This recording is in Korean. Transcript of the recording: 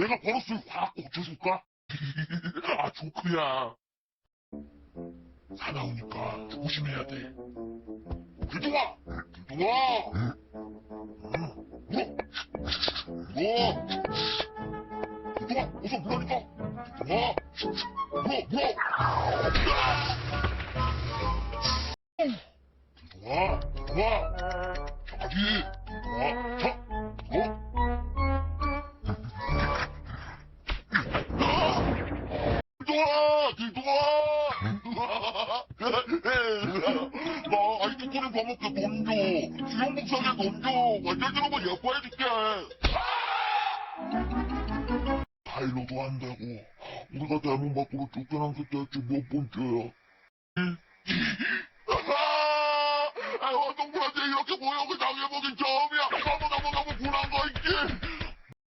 내가 버릇을 확 고쳐줄까? 아, 조크야. 사나우니까 조심해야 돼. 길동아! 길동아! 물어! 길동아, 어서 물라니까! 길동아! 물어! 길동아! 길동아! 자, 가지! 길동아! 자! 물어! 길동아! 길동아! 나 아이스크림 밥 먹게 돈 줘. 수영복 사게 돈 줘. 완전 들어만 예뻐해줄게. 파일로도 한다고. 우리가 대문 밖으로 쫓겨난 게 대체 몇 번째야? 어떤 분한테 이렇게 모욕을 당해보긴 처음이야. 너무 분한 거 있지?